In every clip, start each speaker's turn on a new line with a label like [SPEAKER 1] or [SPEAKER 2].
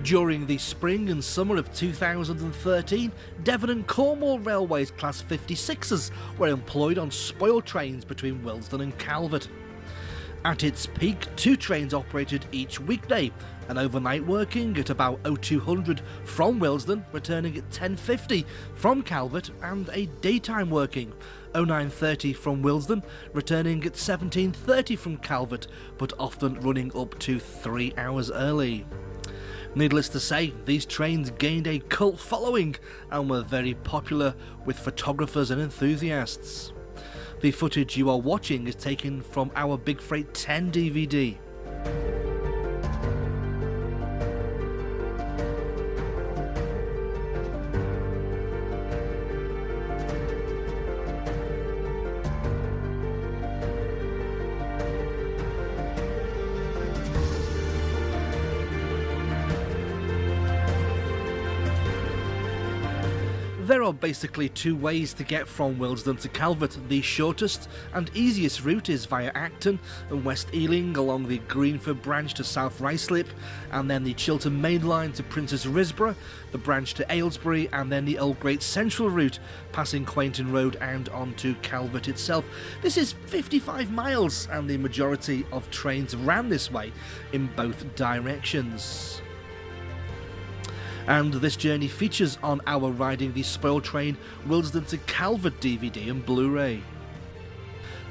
[SPEAKER 1] During the spring and summer of 2013, Devon and Cornwall Railway's Class 56s were employed on spoil trains between Willesden and Calvert. At its peak, 2 trains operated each weekday, an overnight working at about 0200 from Willesden, returning at 10:50 from Calvert, and a daytime working 0930 from Willesden, returning at 17:30 from Calvert, but often running up to 3 hours early. Needless to say, these trains gained a cult following and were very popular with photographers and enthusiasts. The footage you are watching is taken from our Big Freight 10 DVD. There are basically 2 ways to get from Willesden to Calvert. The shortest and easiest route is via Acton and West Ealing along the Greenford branch to South Ruislip, and then the Chiltern Main Line to Princess Risborough, the branch to Aylesbury, and then the Old Great Central route passing Quainton Road and on to Calvert itself. This is 55 miles and the majority of trains ran this way in both directions. And this journey features on our Riding the Spoil Train Willesden to Calvert DVD and Blu-ray.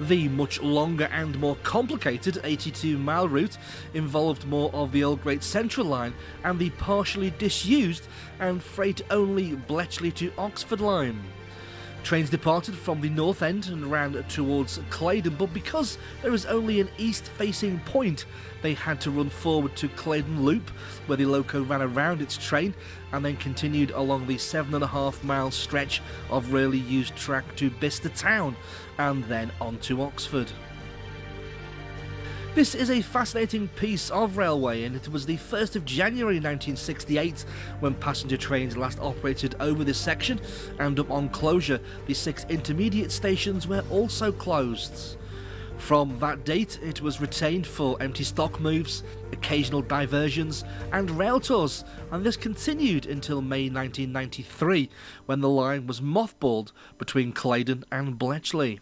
[SPEAKER 1] The much longer and more complicated 82-mile route involved more of the Old Great Central line and the partially disused and freight-only Bletchley to Oxford line. Trains departed from the north end and ran towards Claydon, but because there is only an east-facing point, they had to run forward to Claydon Loop, where the loco ran around its train and then continued along the 7.5-mile stretch of rarely used track to Bicester Town and then on to Oxford. This is a fascinating piece of railway, and it was the 1st of January 1968 when passenger trains last operated over this section, and upon closure the 6 intermediate stations were also closed. From that date it was retained for empty stock moves, occasional diversions and rail tours, and this continued until May 1993 when the line was mothballed between Claydon and Bletchley.